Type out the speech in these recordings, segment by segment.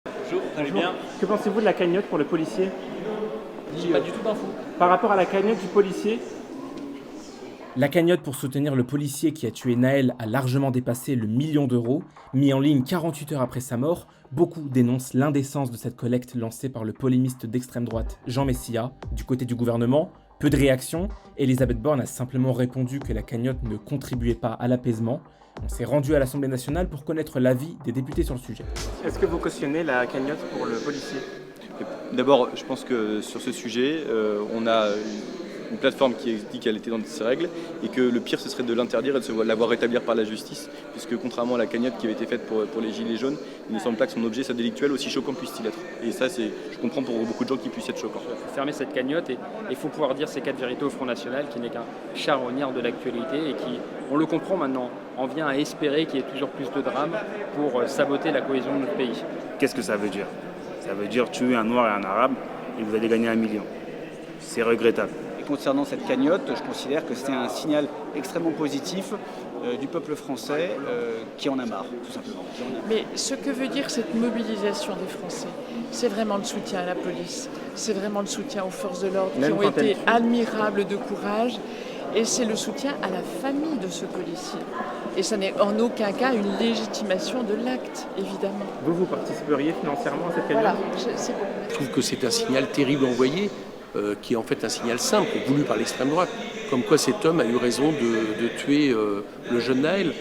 Bonjour, vous allez bien? Que pensez-vous de la cagnotte pour le policier? J'ai pas du tout d'infos. Par rapport à la cagnotte du policier? La cagnotte pour soutenir le policier qui a tué Naël a largement dépassé le million d'euros. Mis en ligne 48 heures après sa mort, beaucoup dénoncent l'indécence de cette collecte lancée par le polémiste d'extrême droite Jean Messia. Du côté du gouvernement, peu de réactions. Elisabeth Borne a simplement répondu que la cagnotte ne contribuait pas à l'apaisement. On s'est rendu à l'Assemblée nationale pour connaître l'avis des députés sur le sujet. Est-ce que vous cautionnez la cagnotte pour le policier? D'abord, je pense que sur ce sujet, on a une plateforme qui dit qu'elle était dans ses règles et que le pire, ce serait de l'interdire et de la voir rétablir par la justice, puisque contrairement à la cagnotte qui avait été faite pour les Gilets jaunes, il ne semble pas que son objet soit délictuel, aussi choquant puisse-t-il être. Et ça, je comprends pour beaucoup de gens qu'il puisse être choquant. Il faut fermer cette cagnotte et il faut pouvoir dire ces quatre vérités au Front National, qui n'est qu'un charognard de l'actualité et qui, on le comprend maintenant, en vient à espérer qu'il y ait toujours plus de drames pour saboter la cohésion de notre pays. Qu'est-ce que ça veut dire? Ça veut dire tuer un noir et un arabe et vous allez gagner 1 million. C'est regrettable. Et concernant cette cagnotte, je considère que c'est un signal extrêmement positif du peuple français qui en a marre, tout simplement. Mais ce que veut dire cette mobilisation des Français, c'est vraiment le soutien à la police, c'est vraiment le soutien aux forces de l'ordre qui ont été admirables de courage, et c'est le soutien à la famille de ce policier. Et ça n'est en aucun cas une légitimation de l'acte, évidemment. Vous participeriez financièrement à cette cagnotte? Voilà, Je trouve que c'est un signal terrible envoyé, qui est en fait un signal simple, voulu par l'extrême droite. Comme quoi cet homme a eu raison de tuer le jeune Naël.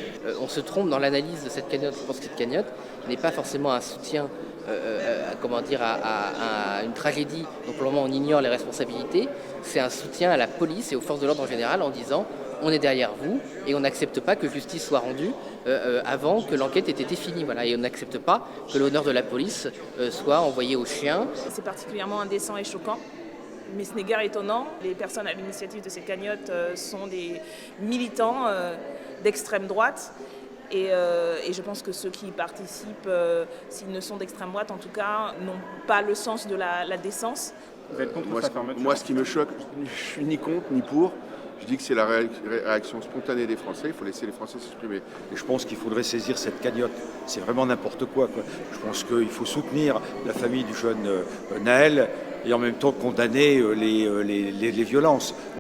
On se trompe dans l'analyse de cette cagnotte. Je pense que cette cagnotte n'est pas forcément un soutien à une tragédie dont pour le moment on ignore les responsabilités. C'est un soutien à la police et aux forces de l'ordre en général en disant on est derrière vous et on n'accepte pas que justice soit rendue avant que l'enquête ait été finie. Voilà. Et on n'accepte pas que l'honneur de la police soit envoyé aux chiens. C'est particulièrement indécent et choquant. Mais ce n'est guère étonnant. Les personnes à l'initiative de ces cagnottes sont des militants d'extrême droite. Et je pense que ceux qui y participent, s'ils ne sont d'extrême droite en tout cas, n'ont pas le sens de la décence. Vous êtes contre sa fermeture? Moi, ce qui me choque, je suis ni contre ni pour. Je dis que c'est la réaction spontanée des Français. Il faut laisser les Français s'exprimer. Et je pense qu'il faudrait saisir cette cagnotte. C'est vraiment n'importe quoi. Je pense qu'il faut soutenir la famille du jeune Naël et en même temps condamner les violences.